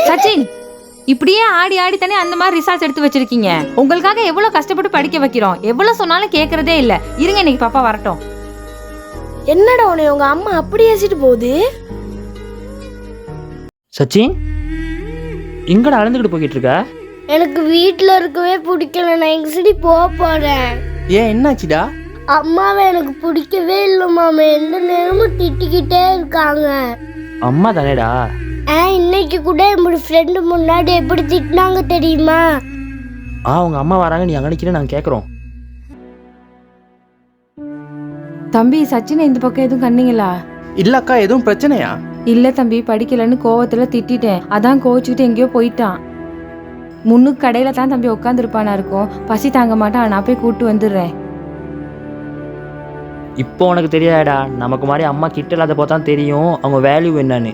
சச்சின், இப்படியே ஆடி ஆடி தானே அந்த மாதிரி ரிசல்ட்ஸ் எடுத்து வச்சிருக்கீங்க. உங்களுக்காக எவ்வளவு கஷ்டப்பட்டு படிக்க வைக்கிறோம், எவ்வளவு சொன்னாலும் கேக்குறதே இல்ல. இருங்க, இன்னைக்கு பாப்பா வரட்டும். என்னடா உன்னை உங்க அம்மா அப்படி ஏசிட்டு போகுது? சச்சின், எங்கடா அழுந்துக்கிட்டு போய்கிட்டு இருக்க? எனக்கு வீட்டுல இருக்கவே பிடிக்கல, நான் எங்கடி போக போறேன். ஏன், என்னாச்சுடா? அம்மாவை எனக்கு பிடிக்கவே இல்லை மாமா, எந்த நேரமும் திட்டிக்கிட்டே இருக்காங்க. அம்மா தானேடா. இன்னைக்கு கூட என்னோட ஃப்ரெண்டு முன்னாடி எப்படி திட்டினாங்க தெரியுமா? உங்க அம்மா வராங்க, நீ அங்க நிக்கிற, நாங்க கேக்குறோம். தம்பி, சச்சினை இந்த பக்கம் எதுவும் கண்ணீங்களா? இல்லக்கா, எதுவும் பிரச்சனையா? இல்ல தம்பி, படிக்கலன்னு கோவத்துல திட்டிட்டேன். அதான் கோவிச்சுக்கிட்டு எங்கேயோ போயிட்டான். முன்னுக்கு கடையில தான் தம்பி உட்காந்துருப்பானா இருக்கும். பசி தாங்க மாட்டான், நான் போய் கூட்டு வந்துடுறேன். இப்போ உனக்கு தெரியாதா, நமக்கு மாதிரி அம்மா கிட்ட இல்லாத போதான் தெரியும் அவங்க வேல்யூ என்னன்னு.